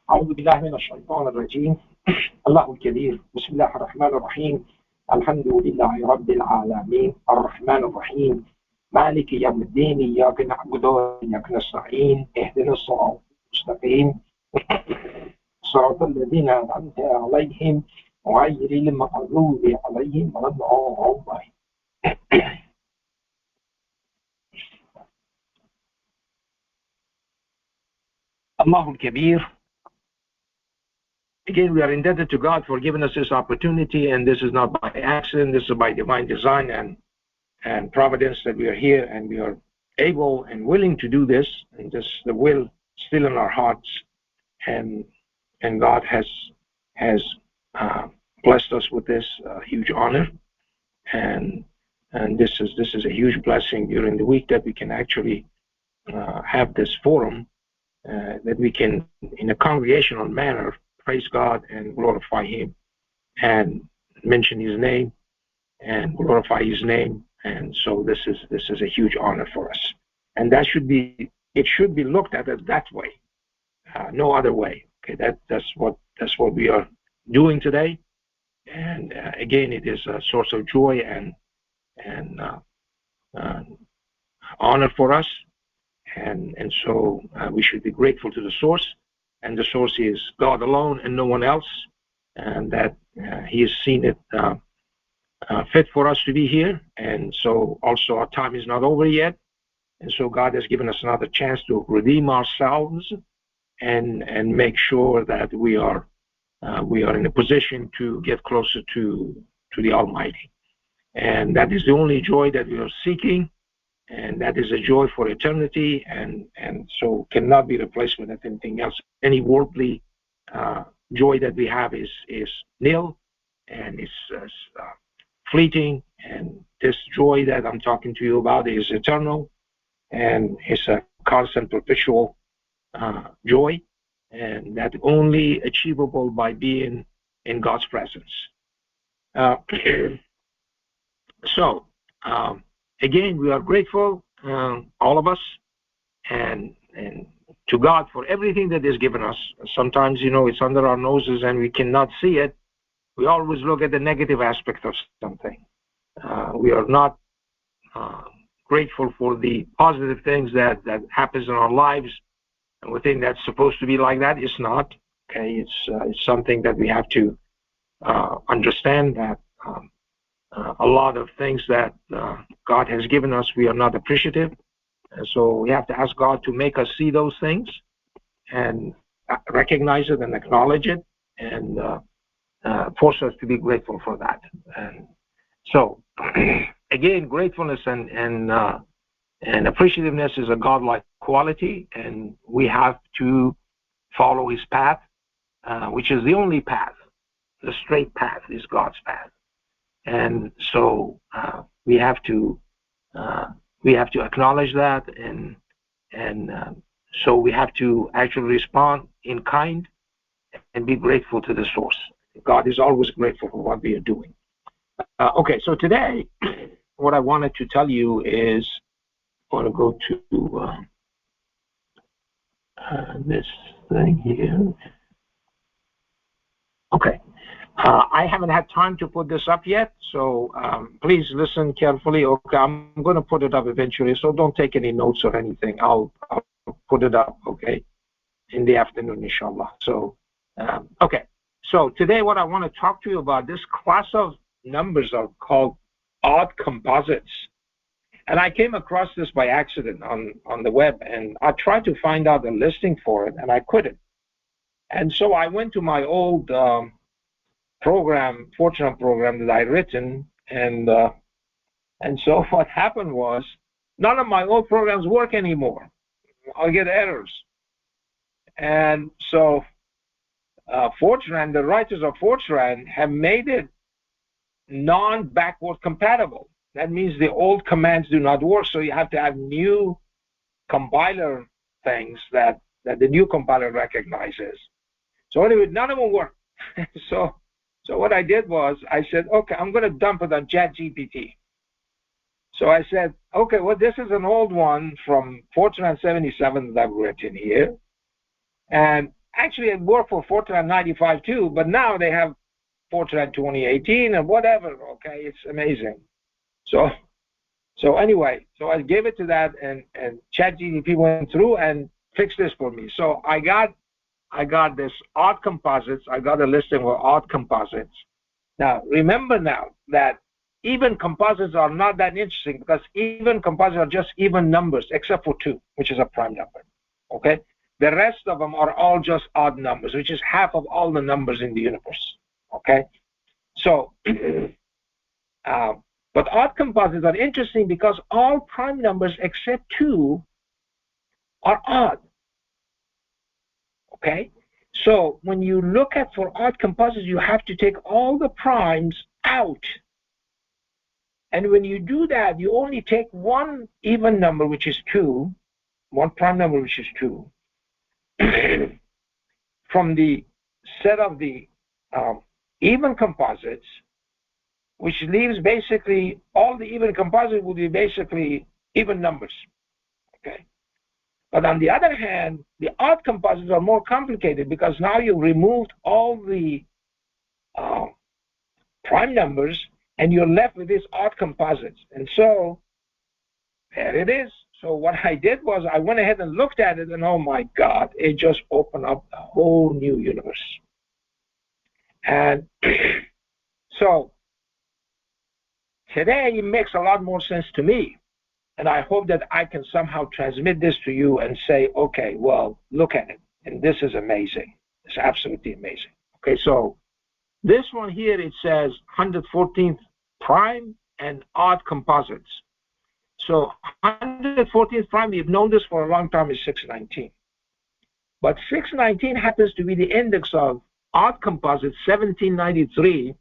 أعوذ بالله من الشيطان الرجيم. الله الكبير. بسم الله الرحمن الرحيم. الحمد لله رب العالمين الرحمن الرحيم مالك يوم الدين إياك نعبد وإياك نستعين اهدنا الصراط المستقيم صراط الذين أنعمت عليهم غير المغضوب عليهم ولا الضالين. الله الكبير. Again, we are indebted to God for giving us this opportunity, and this is not by accident. This is by divine design and providence that we are here, and we are able and willing to do this, and just the will still in our hearts, and God has blessed us with this huge honor, and this is a huge blessing during the week that we can actually have this forum, that we can, in a congregational manner, praise God and glorify Him and mention His name and glorify His name. And so this is a huge honor for us, and it should be looked at as that way, no other way. Okay, that's what we are doing today, and again, it is a source of joy and honor for us, and so we should be grateful to the source. And the source is God alone and no one else, and that He has seen it fit for us to be here. And so also our time is not over yet, and so God has given us another chance to redeem ourselves and make sure that we are in a position to get closer to the Almighty. And that is the only joy that we are seeking, and that is a joy for eternity, and so cannot be replaced with anything else. Any worldly joy that we have is nil, and it's fleeting, and this joy that I'm talking to you about is eternal, and it's a constant, perpetual joy, and that only achievable by being in God's presence. Again, we are grateful, all of us, and to God for everything that is given us. Sometimes, it's under our noses and we cannot see it. We always look at the negative aspect of something. We are not grateful for the positive things that happens in our lives, and we think that's supposed to be like that. It's not. Okay, it's something that we have to understand, that a lot of things that God has given us, we are not appreciative, and so we have to ask God to make us see those things and recognize it and acknowledge it, and force us to be grateful for that. And so again, gratefulness and appreciativeness is a godlike quality, and we have to follow His path, which is the only path. The straight path is God's path. And so we have to acknowledge that, and so we have to actually respond in kind and be grateful to the source. God is always grateful for what we are doing. Okay, so today, what I wanted to tell you is, I want to go to this thing here. Okay. I haven't had time to put this up yet, so please listen carefully. Okay, I'm going to put it up eventually, so don't take any notes or anything. I'll put it up, okay, in the afternoon, inshallah. So, okay. So today what I want to talk to you about, this class of numbers are called odd composites. And I came across this by accident on the web, and I tried to find out a listing for it, and I couldn't. And so I went to my old Fortran program that I'd written, and so what happened was, none of my old programs work anymore. I'll get errors. And so Fortran, the writers of Fortran, have made it non-backward compatible. That means the old commands do not work, so you have to have new compiler things that the new compiler recognizes. So anyway, none of them work. So what I did was, I said, okay, I'm going to dump it on ChatGPT. So I said, okay, well, this is an old one from Fortran 77 that I've written here. And Actually, it worked for Fortran 95 too, but now they have Fortran 2018 and whatever. Okay, it's amazing. So anyway, so I gave it to that, and ChatGPT went through and fixed this for me. So I got this Odd Composites. I got a listing of Odd Composites. Now remember now that even composites are not that interesting, because even composites are just even numbers except for 2, which is a prime number. Okay, the rest of them are all just odd numbers, which is half of all the numbers in the universe. Okay, so but odd composites are interesting because all prime numbers except 2 are odd. Okay, so when you look at for odd composites, you have to take all the primes out. And when you do that, you only take one even number, which is 2, one prime number, which is 2, from the set of the even composites, which leaves basically all the even composites will be basically even numbers. Okay. But on the other hand, the odd composites are more complicated, because now you removed all the prime numbers, and you're left with these odd composites. And so there it is. So what I did was I went ahead and looked at it, and oh my God, it just opened up a whole new universe. And so today it makes a lot more sense to me. And I hope that I can somehow transmit this to you and say, okay, well, look at it. And this is amazing. It's absolutely amazing. Okay, so this one here, it says 114th prime and odd composites. So 114th prime, we've known this for a long time, is 619. But 619 happens to be the index of odd composites 1793.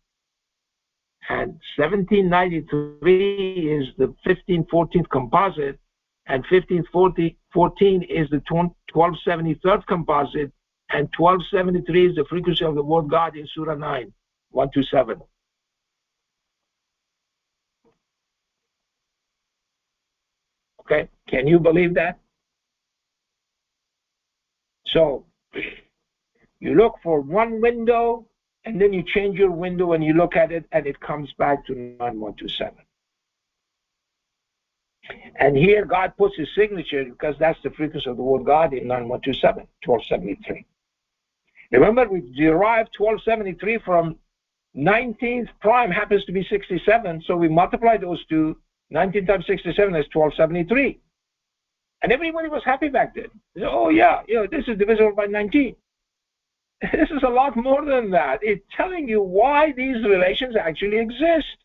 And 1793 is the 1514th composite, and 1514 is the 1273rd composite, and 1273 is the frequency of the word God in Surah 9, 127. Okay, can you believe that? So you look for one window, and then you change your window and you look at it, and it comes back to 9127. And here God puts his signature, because that's the frequency of the word God in 9127, 1273. Remember, we derived 1273 from 19th prime happens to be 67, so we multiply those two. 19 times 67 is 1273. And everybody was happy back then. They said, oh yeah, this is divisible by 19. This is a lot more than that. It's telling you why these relations actually exist.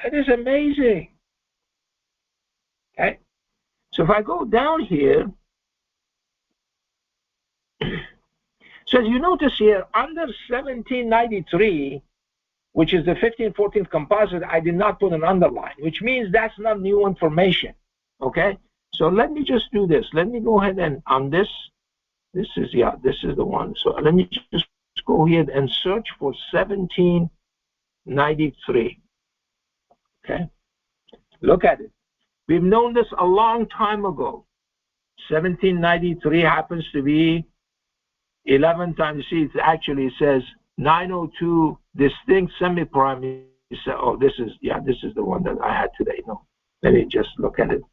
It is amazing. Okay? So if I go down here, so as you notice here, under 1793, which is the 1514th composite, I did not put an underline, which means that's not new information. Okay? So let me just do this. Let me go ahead and on this is the one. So let me just go here and search for 1793. Okay? Look at it. We've known this a long time ago. 1793 happens to be 11 times, see, it says 902 distinct semi-prime. Oh, this is the one that I had today. No, let me just look at it.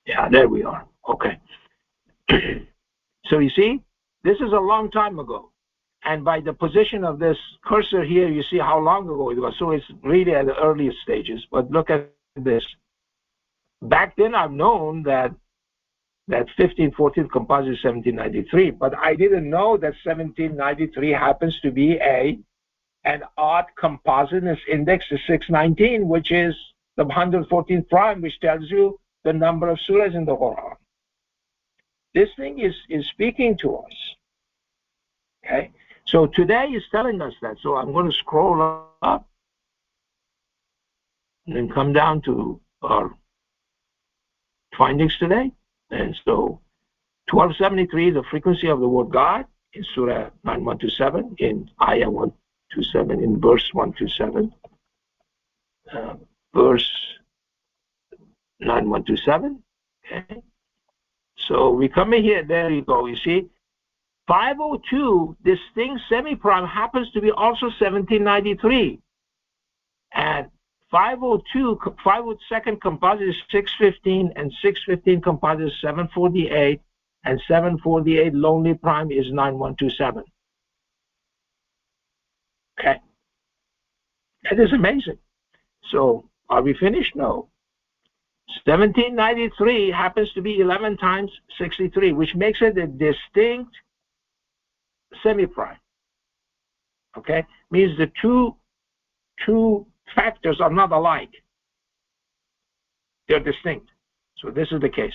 Yeah, there we are. Okay. So you see, this is a long time ago. And by the position of this cursor here, you see how long ago it was. So it's really at the earliest stages. But look at this. Back then, I've known that 1514th composite is 1793, but I didn't know that 1793 happens to be an odd composite, and its index is 619, which is the 114th prime, which tells you the number of surahs in the Quran. This thing is speaking to us. Okay, so today is telling us that. So I'm going to scroll up and then come down to our findings today. And so 1273 is the frequency of the word God in Surah 9127, in Ayah 127, in verse 127. Verse 9127. Okay. So we come in here, there you go, you see. 502, distinct semi-prime, happens to be also 1793. And 502, 502nd composite is 615, and 615 composite is 748, and 748 lonely prime is 9127. Okay. That is amazing. So are we finished? No. 1793 happens to be 11 times 63, which makes it a distinct semi-prime. Okay? Means the two factors are not alike. They're distinct. So this is the case.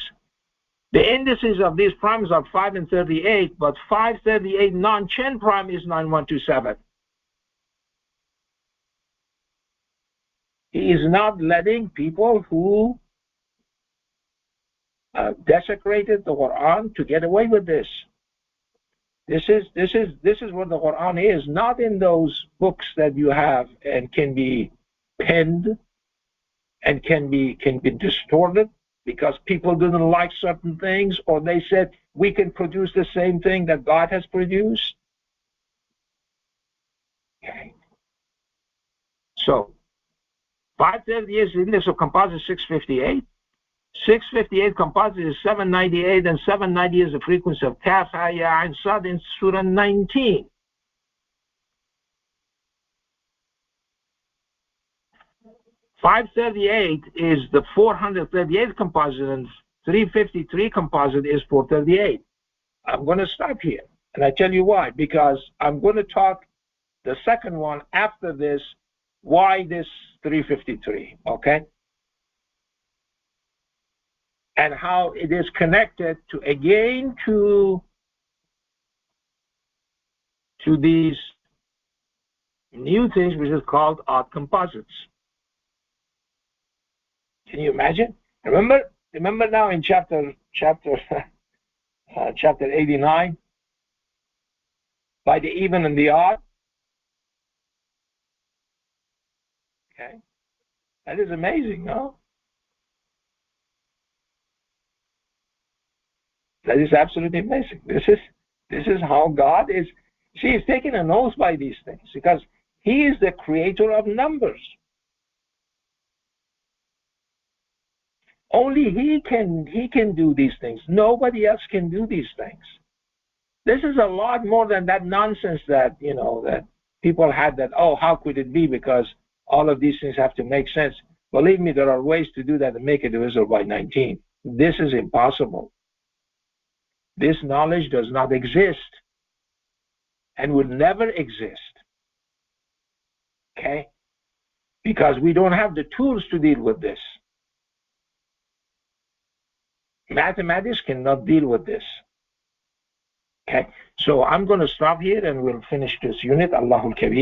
The indices of these primes are 5 and 38, but 538 non-Chen prime is 9127. He is not letting people who desecrated the Quran to get away with this. This is what the Quran is, not in those books that you have and can be penned and can be distorted because people didn't like certain things, or they said we can produce the same thing that God has produced. Okay. So 538 is the index of composite 658. 658 composite is 798, and 790 is the frequency of Kaf, Ha, and Sad in Surah 19. .538 is the 438 composite, and 353 composite is 438. I'm going to stop here, and I tell you why. Because I'm going to talk the second one after this, why this 353, okay? And how it is connected to, again, to these new things, which is called odd composites. Can you imagine? Remember now in chapter 89, by the even and the odd. Okay, that is amazing, no? That is absolutely amazing. This is how God is. See, he's taking an oath by these things because he is the creator of numbers. Only he can do these things. Nobody else can do these things. This is a lot more than that nonsense that that people had, that, oh, how could it be, because all of these things have to make sense. Believe me, there are ways to do that and make it divisible by 19. This is impossible. This knowledge does not exist and will never exist. Okay? Because we don't have the tools to deal with this. Mathematics cannot deal with this. Okay? So I'm going to stop here and we'll finish this unit. Allahul Kabir.